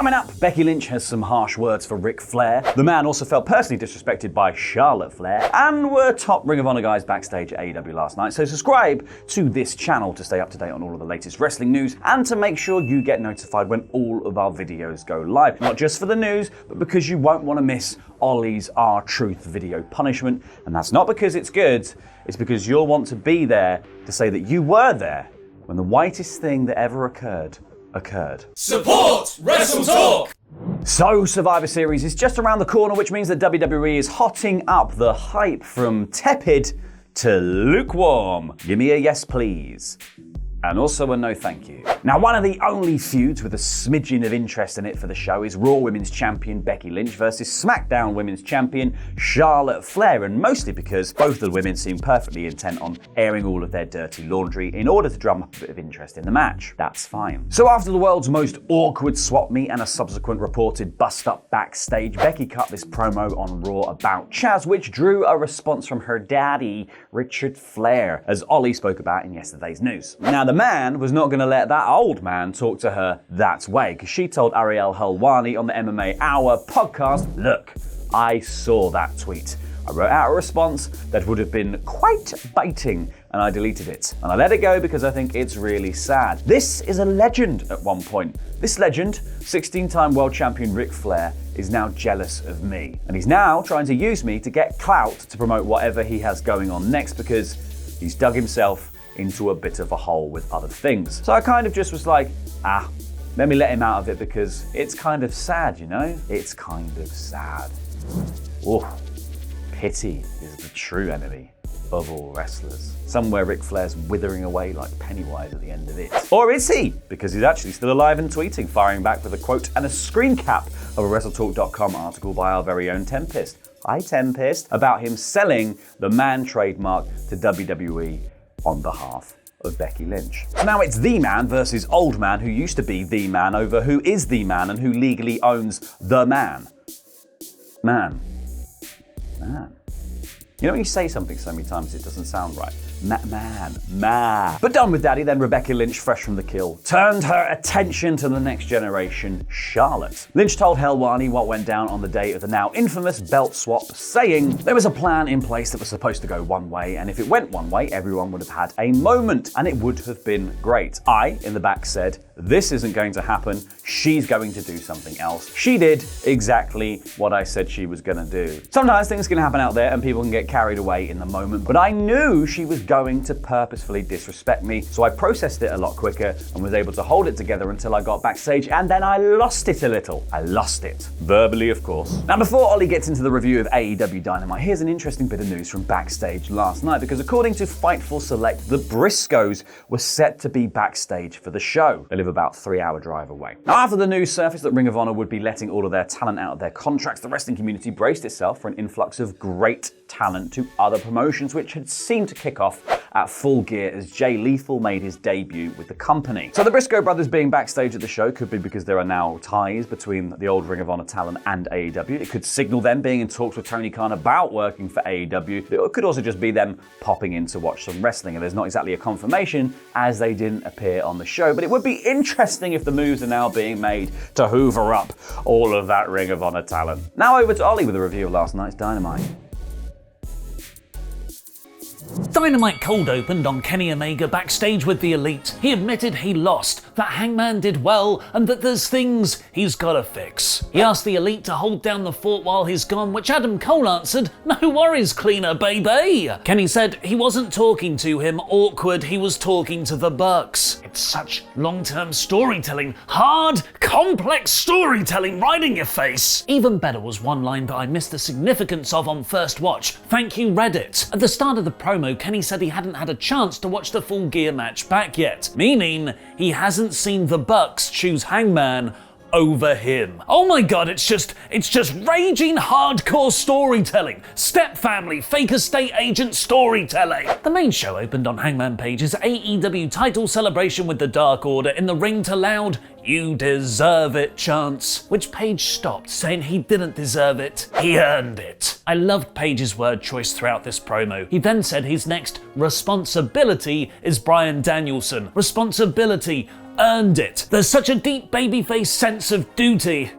Coming up, Becky Lynch has some harsh words for Ric Flair. The man also felt personally disrespected by Charlotte Flair, and we're top Ring of Honor guys backstage at AEW last night. So subscribe to this channel to stay up to date on all of the latest wrestling news and to make sure you get notified when all of our videos go live. Not just for the news, but because you won't want to miss Ollie's R-Truth video punishment. And that's not because it's good, it's because you'll want to be there to say that you were there when the whitest thing that ever occurred. Support WrestleTalk! So Survivor Series is just around the corner, which means that WWE is hotting up the hype from tepid to lukewarm. Give me a yes please. And also a no thank you. Now, one of the only feuds with a smidgen of interest in it for the show is Raw Women's Champion Becky Lynch versus SmackDown Women's Champion Charlotte Flair, and mostly because both the women seem perfectly intent on airing all of their dirty laundry in order to drum up a bit of interest in the match. That's fine. So after the world's most awkward swap meet and a subsequent reported bust-up backstage, Becky cut this promo on Raw about Chaz, which drew a response from her daddy, Richard Flair, as Ollie spoke about in yesterday's news. Now, the man was not going to let that old man talk to her that way, because she told Ariel Helwani on the MMA Hour podcast, "Look, I saw that tweet. I wrote out a response that would have been quite biting, and I deleted it. And I let it go because I think it's really sad. This is a legend at one point. This legend, 16-time world champion Ric Flair, is now jealous of me. And he's now trying to use me to get clout to promote whatever he has going on next, because he's dug himself into a bit of a hole with other things." So I kind of just was like, let me let him out of it because it's kind of sad, you know? It's kind of sad. Oh, pity is the true enemy of all wrestlers. Somewhere Ric Flair's withering away like Pennywise at the end of it. Or is he? Because he's actually still alive and tweeting, firing back with a quote and a screen cap of a WrestleTalk.com article by our very own Tempest. Hi Tempest, about him selling the man trademark to WWE on behalf of Becky Lynch. So now it's the man versus old man who used to be the man over who is the man and who legally owns the man. Man. You know when you say something so many times it doesn't sound right? Man. But done with daddy, then Rebecca Lynch, fresh from the kill, turned her attention to the next generation, Charlotte. Lynch told Helwani what went down on the day of the now infamous belt swap, saying there was a plan in place that was supposed to go one way, and if it went one way, everyone would have had a moment, and it would have been great. I, in the back, said, this isn't going to happen, she's going to do something else. She did exactly what I said she was gonna do. Sometimes things can happen out there and people can get carried away in the moment, but I knew she was going to purposefully disrespect me, so I processed it a lot quicker and was able to hold it together until I got backstage, and then I lost it a little. I lost it. Verbally, of course. Now, before Ollie gets into the review of AEW Dynamite, here's an interesting bit of news from backstage last night, because according to Fightful Select, the Briscoes were set to be backstage for the show. They live about a 3-hour drive away. Now, after the news surfaced that Ring of Honor would be letting all of their talent out of their contracts, the wrestling community braced itself for an influx of great talent to other promotions, which had seemed to kick off at full gear as Jay Lethal made his debut with the company. So the Briscoe brothers being backstage at the show could be because there are now ties between the old Ring of Honor talent and AEW. It could signal them being in talks with Tony Khan about working for AEW. It could also just be them popping in to watch some wrestling, and there's not exactly a confirmation as they didn't appear on the show. But it would be interesting if the moves are now being made to hoover up all of that Ring of Honor talent. Now over to Ollie with a review of last night's Dynamite. Dynamite cold opened on Kenny Omega backstage with the Elite. He admitted he lost, that Hangman did well, and that there's things he's gotta fix. He asked the Elite to hold down the fort while he's gone, which Adam Cole answered, "No worries, cleaner, baby." Kenny said he wasn't talking to him, awkward, he was talking to the Bucks. It's such long-term storytelling, hard, complex storytelling right in your face. Even better was one line that I missed the significance of on first watch. Thank you, Reddit. At the start of the promo, Kenny said he hadn't had a chance to watch the Full Gear match back yet, meaning he hasn't seen the Bucks choose Hangman over him. Oh my god, it's just raging hardcore storytelling. Step family, fake estate agent storytelling. The main show opened on Hangman Page's AEW title celebration with the Dark Order in the ring to loud, "You deserve it" chants, which Page stopped, saying he didn't deserve it, he earned it. I loved Page's word choice throughout this promo. He then said his next responsibility is Bryan Danielson. Responsibility, earned it. There's such a deep babyface sense of duty.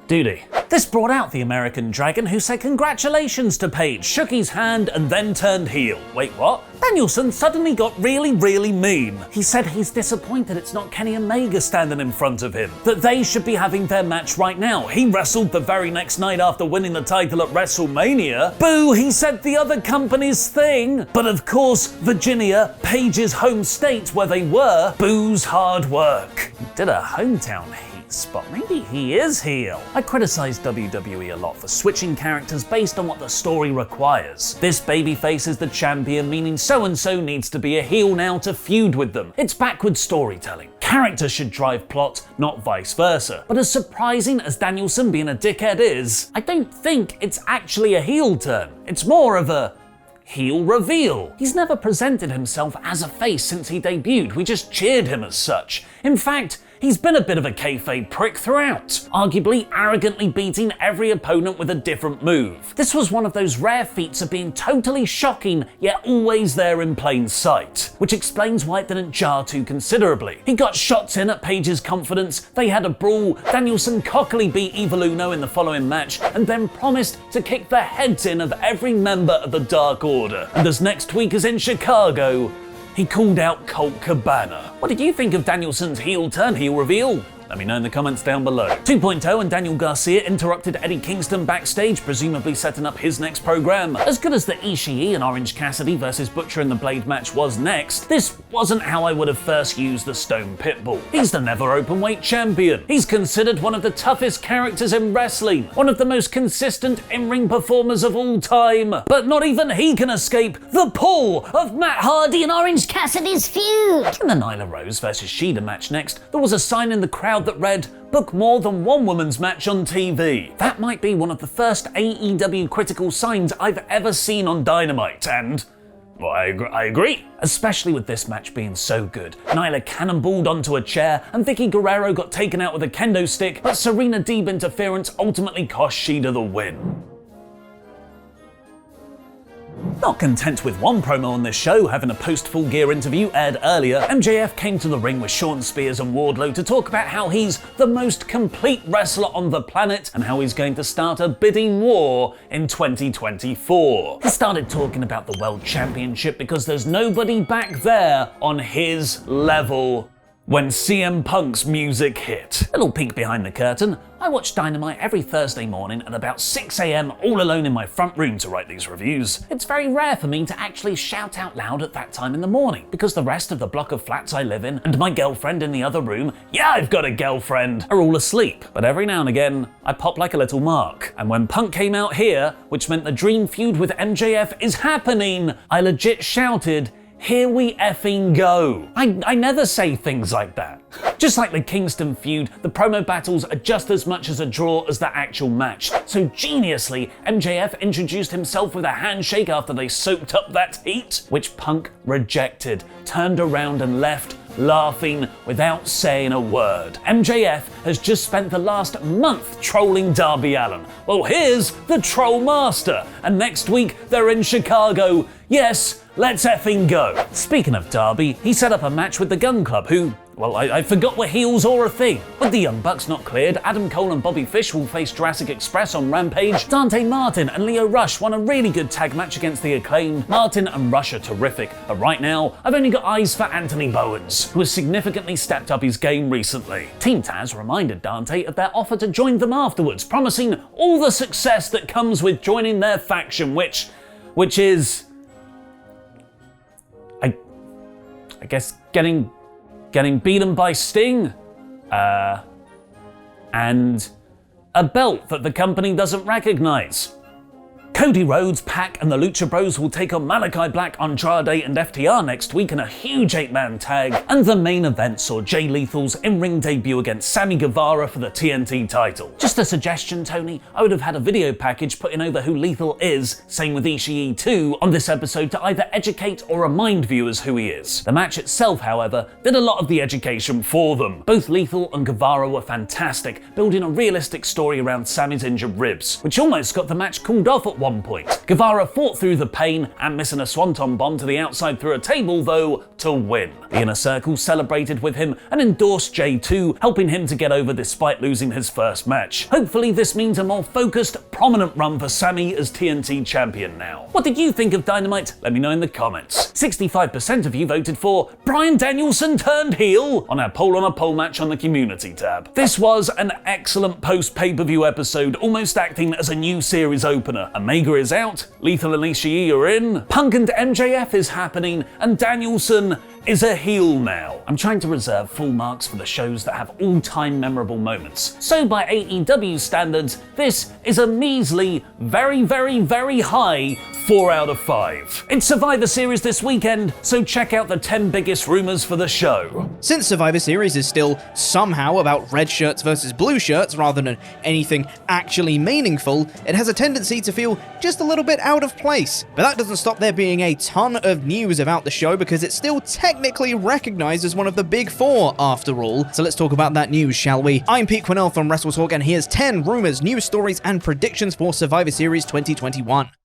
Duty. This brought out the American Dragon, who said congratulations to Paige, shook his hand, and then turned heel. Wait, what? Danielson suddenly got really mean. He said he's disappointed it's not Kenny Omega standing in front of him, that they should be having their match right now. He wrestled the very next night after winning the title at WrestleMania. Boo, he said the other company's thing. But of course, Virginia, Paige's home state where they were, boos hard work. He did a hometown heat spot. Maybe he is heel. I criticize WWE a lot for switching characters based on what the story requires. This babyface is the champion, meaning so-and-so needs to be a heel now to feud with them. It's backwards storytelling. Character should drive plot, not vice versa. But as surprising as Danielson being a dickhead is, I don't think it's actually a heel turn. It's more of a heel reveal. He's never presented himself as a face since he debuted. We just cheered him as such. In fact, he's been a bit of a kayfabe prick throughout, arguably arrogantly beating every opponent with a different move. This was one of those rare feats of being totally shocking, yet always there in plain sight, which explains why it didn't jar too considerably. He got shots in at Paige's confidence, they had a brawl, Danielson cockily beat Evil Uno in the following match, and then promised to kick the heads in of every member of the Dark Order. And as next week is in Chicago, he called out Colt Cabana. What did you think of Danielson's heel turn, heel reveal? Let me know in the comments down below. 2.0 and Daniel Garcia interrupted Eddie Kingston backstage, presumably setting up his next program. As good as the Ishii and Orange Cassidy versus Butcher and the Blade match was next, this wasn't how I would have first used the Stone Pitbull. He's the never openweight champion. He's considered one of the toughest characters in wrestling, one of the most consistent in-ring performers of all time. But not even he can escape the pull of Matt Hardy and Orange Cassidy's feud. In the Nyla Rose versus Shida match next, there was a sign in the crowd that read, "Book more than one women's match on TV." That might be one of the first AEW critical signs I've ever seen on Dynamite, and well, I agree. Especially with this match being so good. Nyla cannonballed onto a chair, and Vicky Guerrero got taken out with a kendo stick, but Serena Deeb interference ultimately cost Shida the win. Not content with one promo on this show, having a post-Full Gear interview aired earlier, MJF came to the ring with Shawn Spears and Wardlow to talk about how he's the most complete wrestler on the planet and how he's going to start a bidding war in 2024. He started talking about the World Championship because there's nobody back there on his level. When CM Punk's music hit. Little peek behind the curtain, I watch Dynamite every Thursday morning at about 6 AM all alone in my front room to write these reviews. It's very rare for me to actually shout out loud at that time in the morning, because the rest of the block of flats I live in and my girlfriend in the other room, yeah, I've got a girlfriend, are all asleep. But every now and again, I pop like a little mark. And when Punk came out here, which meant the dream feud with MJF is happening, I legit shouted, "Here we effing go." I never say things like that. Just like the Kingston feud, the promo battles are just as much as a draw as the actual match. So geniusly, MJF introduced himself with a handshake after they soaked up that heat, which Punk rejected, turned around and left, laughing without saying a word. MJF has just spent the last month trolling Darby Allin. Well, here's the Troll Master, and next week they're in Chicago. Yes, let's effing go. Speaking of Darby, he set up a match with the Gun Club, who, well, I forgot were heels or a thing. With the Young Bucks not cleared, Adam Cole and Bobby Fish will face Jurassic Express on Rampage. Dante Martin and Leo Rush won a really good tag match against the Acclaimed. Martin and Rush are terrific, but right now, I've only got eyes for Anthony Bowens, who has significantly stepped up his game recently. Team Taz reminded Dante of their offer to join them afterwards, promising all the success that comes with joining their faction, which is, I guess, getting beaten by Sting, and a belt that the company doesn't recognize. Cody Rhodes, Pac, and the Lucha Bros will take on Malachi Black, Andrade, and FTR next week in a huge 8-man tag. And the main event saw Jay Lethal's in-ring debut against Sammy Guevara for the TNT title. Just a suggestion, Tony, I would have had a video package putting over who Lethal is, same with Ishii too, on this episode to either educate or remind viewers who he is. The match itself, however, did a lot of the education for them. Both Lethal and Guevara were fantastic, building a realistic story around Sammy's injured ribs, which almost got the match called off at one one point. Guevara fought through the pain and missing a swanton bomb to the outside through a table, though, to win. The Inner Circle celebrated with him and endorsed J2, helping him to get over despite losing his first match. Hopefully this means a more focused, prominent run for Sammy as TNT champion now. What did you think of Dynamite? Let me know in the comments. 65% of you voted for Bryan Danielson turned heel on our poll on a poll match on the community tab. This was an excellent post-pay-per-view episode, almost acting as a new series opener. Omega is out, Lethal and Ishii are in, Punk and MJF is happening, and Danielson is a heel now. I'm trying to reserve full marks for the shows that have all-time memorable moments. So by AEW standards, this is a measly, very, very, very high 4 out of 5. It's Survivor Series this weekend, so check out the 10 biggest rumors for the show. Since Survivor Series is still somehow about red shirts versus blue shirts rather than anything actually meaningful, it has a tendency to feel just a little bit out of place. But that doesn't stop there being a ton of news about the show because it's still technically recognized as one of the big 4 after all. So let's talk about that news, shall we? I'm Pete Quinnell from WrestleTalk, and here's 10 rumors, news stories, and predictions for Survivor Series 2021.